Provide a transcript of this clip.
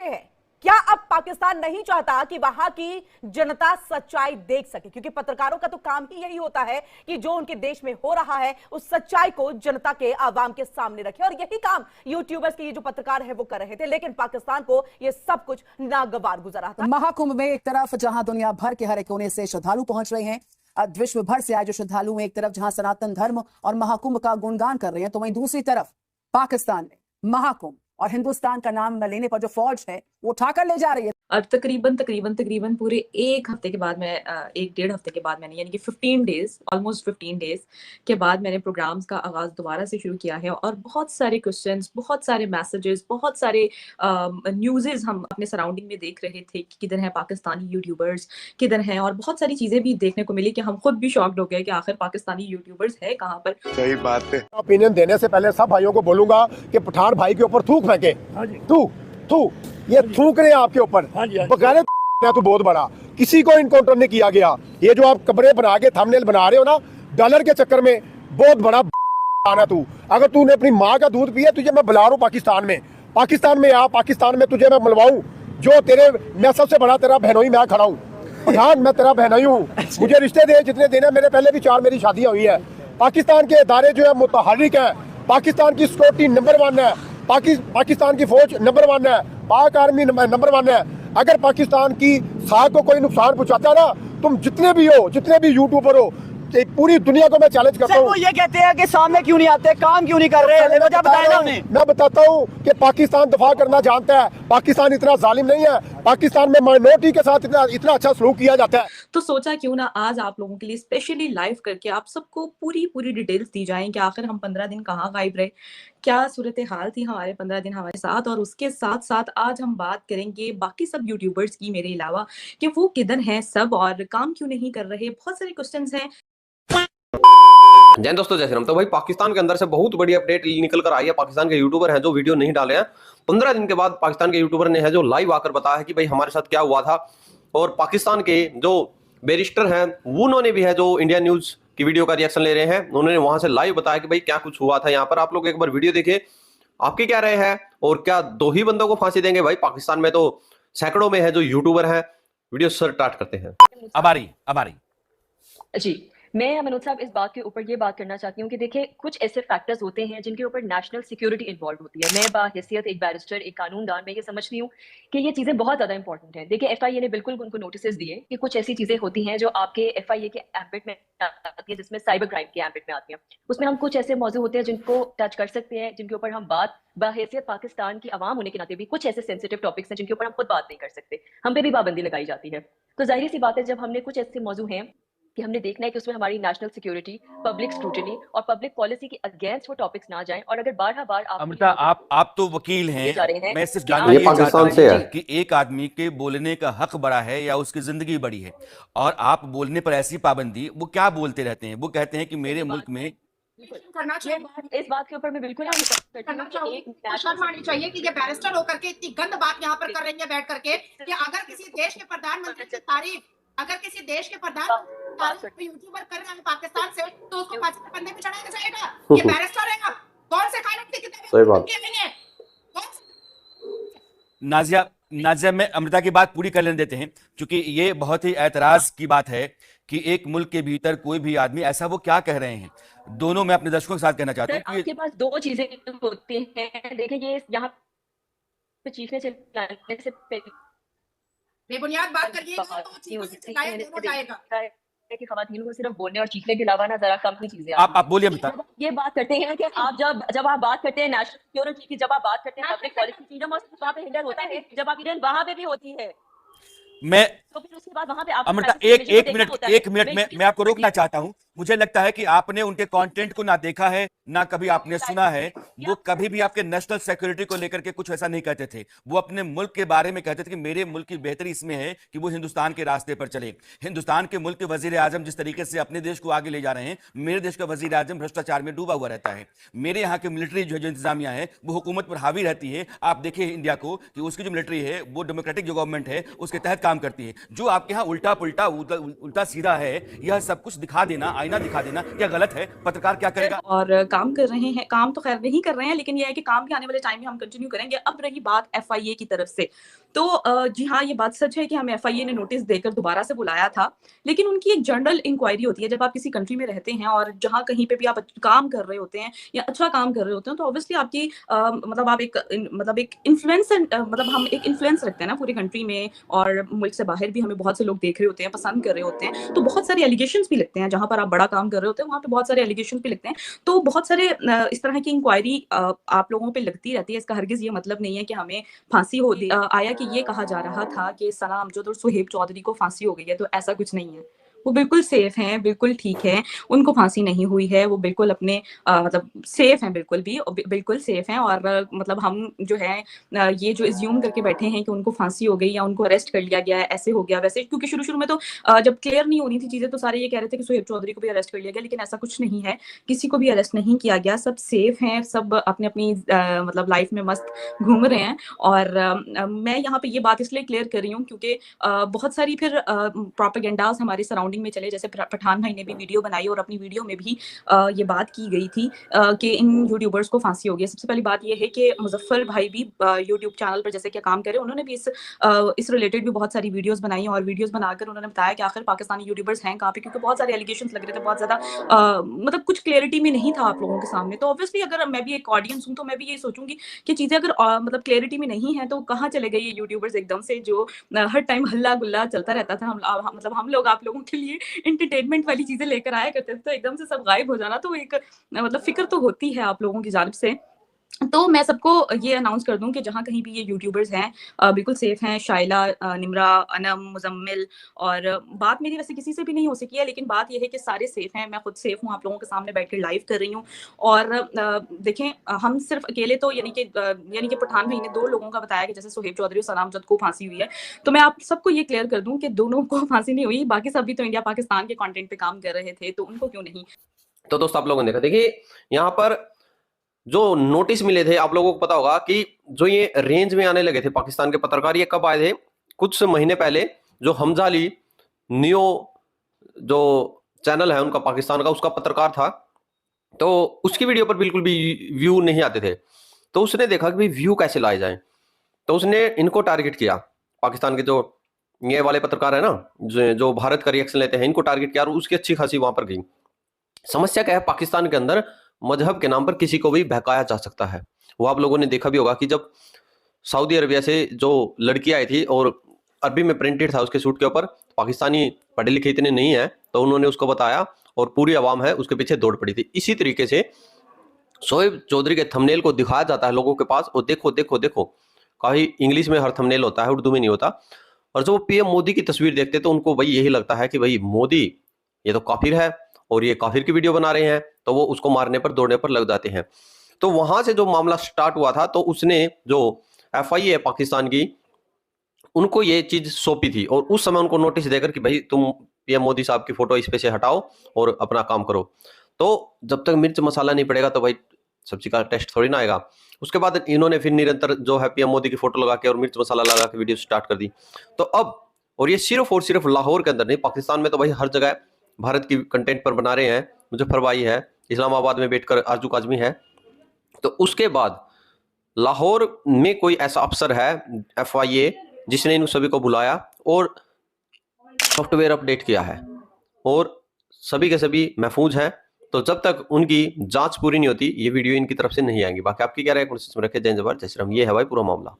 हैं। क्या अब पाकिस्तान नहीं चाहता कि वहां की जनता सच्चाई देख सके? क्योंकि पत्रकारों का तो काम ही यही होता है कि जो उनके देश में हो रहा है उस सच्चाई को जनता के आवाम के सामने रखे, और यही काम यूट्यूबर्स के ये जो पत्रकार है वो कर रहे थे। लेकिन पाकिस्तान को ये सब कुछ नागवार गुजर रहा था। महाकुंभ में एक तरफ जहां दुनिया भर के हर एक कोने से श्रद्धालु पहुंच रहे हैं, विश्व भर से आए जो श्रद्धालु हैं, एक तरफ जहां सनातन धर्म और महाकुंभ का गुणगान कर रहे हैं, तो वहीं दूसरी तरफ पाकिस्तान में महाकुंभ और हिंदुस्तान का नाम लेने पर जो फौज है वो उठाकर ले जा रही है। और तकरीबन पूरे एक हफ्ते के बाद, मैं एक डेढ़ हफ्ते के बाद मैंने, यानी कि 15 डेज, ऑलमोस्ट 15 डेज के बाद मैंने प्रोग्राम्स का आगाज दोबारा से शुरू किया है। और बहुत सारे क्वेश्चंस, बहुत सारे मैसेजेस, बहुत सारे न्यूज़ेस हम अपने सराउंडिंग में देख रहे थे कि किधर हैं पाकिस्तानी यूट्यूबर्स, किधर हैं। और बहुत सारी चीजें भी देखने को मिली कि हम खुद भी शॉक्ड हो गए कि आखिर पाकिस्तानी यूट्यूबर्स है कहाँ पर। सही बात है। ओपिनियन देने से पहले सब भाइयों को बोलूंगा कि पठान भाई के ऊपर थूक फेंके। थू ये थूक रहे हैं आपके ऊपर। बगैर तो बहुत बड़ा किसी को इनकाउंटर नहीं किया गया। ये जो आप कमरे बना के थंबनेल बना रहे हो ना, डॉलर के चक्कर में बहुत बड़ा आना। तू अगर तूने अपनी माँ का दूध पिया, तुझे मैं बुला रहा हूँ पाकिस्तान में आ, पाकिस्तान में तुझे मैं मिलवाऊं। जो तेरे, मैं सबसे बड़ा तेरा बहनोई मैं खड़ा हूँ, पठान मैं तेरा बहनोई हूँ। मुझे रिश्ते दे जितने देने, मेरे पहले भी 4 मेरी शादियां हुई है। पाकिस्तान के इदारे जो है मुतहर्रिक है, पाकिस्तान की सिक्योरिटी नंबर 1 है, पाकिस्तान की फौज नंबर 1 है, पाक आर्मी नंबर 1 है। अगर पाकिस्तान की साख को कोई नुकसान पहुंचाता ना, तुम जितने भी हो, जितने भी यूट्यूबर हो, पूरी दुनिया को मैं चैलेंज करता हूँ। वो ये कहते हैं कि सामने क्यों नहीं आते, काम क्यों नहीं कर रहे? मैं बताता हूँ कि पाकिस्तान दफा करना जानता है। पाकिस्तान इतना जालिम नहीं है। पाकिस्तान में माइनॉरिटी के साथ इतना अच्छा सलूक किया जाता है। तो सोचा क्यों ना आज आप लोगों के लिए स्पेशली लाइव करके आप सबको पूरी डिटेल्स दी जाएं कि आखिर हम 15 दिन कहाँ गायब रहे, क्या सूरत हाल थी हमारे 15 दिन हमारे साथ। और उसके साथ साथ आज हम बात करेंगे बाकी सब यूट्यूबर्स की मेरे अलावा कि वो किधर हैं सब और काम क्यों नहीं कर रहे। बहुत सारे क्वेश्चंस हैं। जय दोस्तों, जय श्री राम। तो भाई पाकिस्तान के अंदर से बहुत बड़ी अपडेट निकल कर आई है। पाकिस्तान के यूट्यूबर हैं जो वीडियो नहीं डाले हैं, 15 दिन के बाद पाकिस्तान के यूट्यूबर ने है जो लाइव आकर बताया है कि भाई हमारे साथ क्या हुआ था। और पाकिस्तान के जो बैरिस्टर हैं उन्होंने भी है जो इंडिया न्यूज की वीडियो का रिएक्शन ले रहे हैं, उन्होंने वहां से लाइव बताया कि भाई क्या कुछ हुआ था यहाँ पर। आप लोग एक बार वीडियो देखिए, आपकी क्या राय है और क्या 2 ही बंदों को फांसी देंगे? भाई पाकिस्तान में तो सैकड़ों में है जो यूट्यूबर हैं। वीडियो स्टार्ट करते हैं। अबारी जी, मैं मनोज साहब इस बात के ऊपर ये बात करना चाहती हूँ कि देखिए कुछ ऐसे फैक्टर्स होते हैं जिनके ऊपर नेशनल सिक्योरिटी इन्वॉल्व होती है। मैं बाहैसियत एक बैरिस्टर, एक कानूनदान, मैं ये समझती हूँ कि ये चीज़ें बहुत ज़्यादा इंपॉर्टेंट हैं। देखिए FIA ने बिल्कुल उनको नोटिस दिए कि कुछ ऐसी चीज़ें होती हैं जो आपके FIA के एम्बिट में आती है, जिसमें साइबर क्राइम के एम्बिट में आती हैं। उसमें हम कुछ ऐसे मौजूद होते हैं जिनको टच कर सकते हैं, जिनके ऊपर हम बात बाहैसियत पाकिस्तान की आवाम होने के नाते भी कुछ ऐसे सेंसिटिव टॉपिक्स हैं जिनके ऊपर हम खुद बात नहीं कर सकते, हम पे भी पाबंदी लगाई जाती है। तो जाहिर सी बात है जब हमने कुछ ऐसे मौजूद हैं कि हमने देखना है कि उसमें हमारी नेशनल सिक्योरिटी, पब्लिक स्क्रूटनी और पब्लिक पॉलिसी के अगेंस्ट वो टॉपिक्स ना जाएं। और अगर बार अमृता, आप तो वकील हैं, मैं सिर्फ जानना ये पाकिस्तान से है कि एक आदमी के बोलने का हक बड़ा है या उसकी जिंदगी बड़ी है, और आप बोलने पर ऐसी पाबंदी, वो क्या बोलते रहते हैं? वो कहते हैं कि मेरे मुल्क में करना चाहिए। इस बात के ऊपर मैं बिल्कुल शर्म आनी चाहिए कि ये बैरिस्टर होकर के इतनी गंद बात यहाँ पर कर रही है बैठ करके कि अगर किसी देश के प्रधानमंत्री की तारीफ, अगर किसी देश के प्रधानमंत्री यूट्यूबर कर रहे हैं पाकिस्तान से, तो उसको फांसी के फंदे पे चढ़ाया जाएगा। ये बैरिस्टर है, कौन से कानून के कितने नाजिया में अमृता की बात पूरी कर लेने देते हैं, क्योंकि ये बहुत ही ऐतराज की बात है कि एक मुल्क के भीतर कोई भी आदमी ऐसा, वो क्या कह रहे हैं दोनों। मैं अपने दर्शकों के साथ कहना चाहता हूँ आपके पास 2 चीजें होती हैं। देखिए ये यहाँ पे चीफ ने चिल्लाने से बेबुनियाद बात करिए कि खवातीन को सिर्फ बोलने और चीखने के अलावा ना जरा कम ही चीजें। आप बोलिए अमृता। ये बात करते हैं कि आप जब आप बात करते हैं नेशनल सिक्योरिटी की, जब आप बात करते हैं public policy, freedom of speech, वहां पे हिंडर होता है, जब आप हिंडर वहां पे भी होती है। मैं तो फिर उसके बाद वहां पे आप अमृता एक मिनट मैं आपको रोकना चाहता हूं। मुझे लगता है कि आपने उनके कंटेंट को ना देखा है, ना कभी आपने सुना है। वो कभी भी आपके नेशनल सिक्योरिटी को लेकर के कुछ ऐसा नहीं कहते थे। वो अपने मुल्क के बारे में कहते थे कि मेरे मुल्क की बेहतरी इसमें है कि वो हिंदुस्तान के रास्ते पर चले। हिंदुस्तान के मुल्क के वजीर आजम जिस तरीके से अपने देश को आगे ले जा रहे हैं, मेरे देश का वजीर आजम भ्रष्टाचार में डूबा हुआ रहता है। मेरे यहाँ की मिलिट्री जो इंतजामिया है वो हुकूमत पर हावी रहती है। आप देखिए इंडिया को कि उसकी जो मिलिट्री है वो डेमोक्रेटिक जो गवर्नमेंट है उसके तहत काम करती है। जो आपके यहाँ उल्टा पुल्टा उल्टा सीधा है, यह सब कुछ दिखा देना आईना दिखा देना क्या गलत है? पत्रकार क्या करेगा? और काम कर रहे हैं, काम तो खैर नहीं कर रहे हैं, लेकिन ये है कि काम भी आने वाले टाइम में हम कंटिन्यू करेंगे। अब रही बात एफआईए की तरफ से, तो जी हाँ, ये बात सच है कि हमें एफआईए ने नोटिस देकर दोबारा से बुलाया था, लेकिन उनकी एक जनरल इंक्वायरी होती है। जब आप किसी कंट्री में रहते हैं और जहाँ कहीं पे भी आप काम कर रहे होते हैं या अच्छा काम कर रहे होते हैं, तो ऑब्वियसली आपकी मतलब आप एक इन्फ्लुएंस मतलब हम एक इन्फ्लुएंस रखते हैं ना पूरी कंट्री में, और मुल्क से बाहर भी हमें बहुत से लोग देख रहे होते हैं, पसंद कर रहे होते हैं, तो बहुत सारे एलिगेशंस भी लगते हैं। जहाँ पर आप बड़ा काम कर रहे होते हैं वहाँ पे बहुत सारे एलिगेशंस भी लगते हैं। तो बहुत सारे इस तरह की इंक्वायरी आप लोगों पे लगती रहती है। इसका हरगिज ये मतलब नहीं है कि हमें फांसी हो आया कि ये कहा जा रहा था कि सना अमजद और सुहेब चौधरी को फांसी हो गई है, तो ऐसा कुछ नहीं है। वो बिल्कुल सेफ हैं, बिल्कुल ठीक है, उनको फांसी नहीं हुई है, वो बिल्कुल अपने मतलब सेफ हैं, बिल्कुल सेफ हैं। और मतलब हम जो है ये जो एज्यूम करके बैठे हैं कि उनको फांसी हो गई या उनको अरेस्ट कर लिया गया है, ऐसे हो गया वैसे, क्योंकि शुरू में तो जब क्लियर नहीं होनी थी चीजें तो सारे ये कह रहे थे कि सुहेब चौधरी को भी अरेस्ट कर लिया गया, लेकिन ऐसा कुछ नहीं है, किसी को भी अरेस्ट नहीं किया गया, सब सेफ हैं, सब अपनी अपनी मतलब लाइफ में मस्त घूम रहे हैं। और मैं यहाँ पे ये बात इसलिए क्लियर कर रही हूँ क्योंकि बहुत सारी फिर प्रोपेगेंडास हमारे सराउंडिंग में चले, जैसे पठान भाई ने भी वीडियो बनाई और अपनी वीडियो में भी ये बात की गई थी कि इन यूट्यूबर्स को फांसी हो गई। सबसे पहली बात ये है कि मुजफ्फर भाई भी यूट्यूब चैनल पर जैसे क्या काम करे, उन्होंने भी इस रिलेटेड भी बहुत सारी वीडियोस बनाई और वीडियोस बनाकर उन्होंने बताया कि आखिर पाकिस्तानी यूट्यूबर्स हैं कहाँ पे, क्योंकि बहुत सारे एलिगेशंस लग रहे थे, बहुत ज्यादा मतलब कुछ क्लियरिटी में नहीं था आप लोगों के सामने। तो ऑब्वियसली अगर मैं भी एक ऑडियंस हूँ तो मैं भी यही सोचूंगी कि चीजें अगर मतलब क्लियरिटी में नहीं है तो कहाँ चले गए ये यूट्यूबर्स एकदम से, जो हर टाइम हल्ला गुल्ला चलता रहता था, मतलब हम लोग आप लोगों के लिए एंटरटेनमेंट वाली चीजें लेकर आया करते थे, तो एकदम से सब गायब हो जाना, तो एक मतलब फिक्र तो होती है आप लोगों की जानिब से। तो मैं सबको ये अनाउंस कर दूं कि जहाँ कहीं भी ये यूट्यूबर्स हैं बिल्कुल सेफ हैं। शाइला, निमरा, अनम, मुजम्मिल, और बात मेरी वैसे किसी से भी नहीं हो सकी है, लेकिन बात ये है कि सारे सेफ हैं, मैं खुद सेफ हूँ, आप लोगों के सामने बैठ कर लाइव कर रही हूँ। और देखें, हम सिर्फ अकेले तो यानी कि पठान भाई ने 2 लोगों का बताया कि जैसे सुहेब चौधरी और सना अमजद को फांसी हुई है, तो मैं आप सबको ये क्लियर कर दूं कि दोनों को फांसी नहीं हुई, बाकी सब भी तो इंडिया पाकिस्तान के कंटेंट पे काम कर रहे थे, तो उनको क्यों नहीं। तो दोस्तों आप लोगों ने देखा, देखिए यहाँ पर जो नोटिस मिले थे, आप लोगों को पता होगा कि जो ये रेंज में आने लगे थे पाकिस्तान के पत्रकार, ये कब आए थे? कुछ महीने पहले जो हमजा अली नियो जो चैनल है उनका पाकिस्तान का, उसका पत्रकार था, तो उसकी वीडियो पर बिल्कुल भी व्यू नहीं आते थे। तो उसने देखा कि भाई व्यू कैसे लाए जाएं, तो उसने इनको टारगेट किया, पाकिस्तान के जो ये वाले पत्रकार है ना जो भारत का रिएक्शन लेते हैं, इनको टारगेट किया और उसकी अच्छी खासी वहां पर गई। समस्या क्या है, पाकिस्तान के अंदर मजहब के नाम पर किसी को भी बहकाया जा सकता है। वो आप लोगों ने देखा भी होगा कि जब सऊदी अरबिया से जो लड़की आई थी और अरबी में प्रिंटेड था उसके सूट के ऊपर, पाकिस्तानी पढ़े लिखे इतने नहीं है, तो उन्होंने उसको बताया और पूरी आवाम है उसके पीछे दौड़ पड़ी थी। इसी तरीके से शोएब चौधरी के थंबनेल को दिखाया जाता है लोगों के पास, और देखो देखो देखो, कहीं इंग्लिश में हर थंबनेल होता है, उर्दू में नहीं होता। और जब वो पीएम मोदी की तस्वीर देखते तो उनको भाई यही लगता है कि भाई मोदी ये तो काफिर है और ये काफिर की वीडियो बना रहे हैं, तो वो उसको मारने पर दौड़ने पर लग जाते हैं। तो वहां से जो मामला स्टार्ट हुआ था, तो उसने जो एफआईए है पाकिस्तान की, उनको ये चीज सौंपी थी और उस समय उनको नोटिस देकर कि भाई तुम पीएम मोदी साहब की फोटो इस पे से हटाओ और अपना काम करो। तो जब तक मिर्च मसाला नहीं पड़ेगा तो भाई सब्जी का टेस्ट थोड़ी ना आएगा। उसके बाद इन्होंने फिर निरंतर जो है पीएम मोदी की फोटो लगा के और मिर्च मसाला लगा के वीडियो स्टार्ट कर दी। तो अब, और ये सिर्फ और सिर्फ लाहौर के अंदर नहीं, पाकिस्तान में तो भाई हर जगह भारत की कंटेंट पर बना रहे हैं। मुजफ्फर भाई है, इस्लामाबाद में बैठकर आजू काजमी है। तो उसके बाद लाहौर में कोई ऐसा अफसर है एफआईए जिसने इन सभी को बुलाया और सॉफ्टवेयर अपडेट किया है और सभी के सभी महफूज हैं। तो जब तक उनकी जांच पूरी नहीं होती ये वीडियो इनकी तरफ से नहीं आएंगी। बाकी आपकी क्या राय है? रखे जय जवाहर जय श्री राम। ये है भाई पूरा मामला।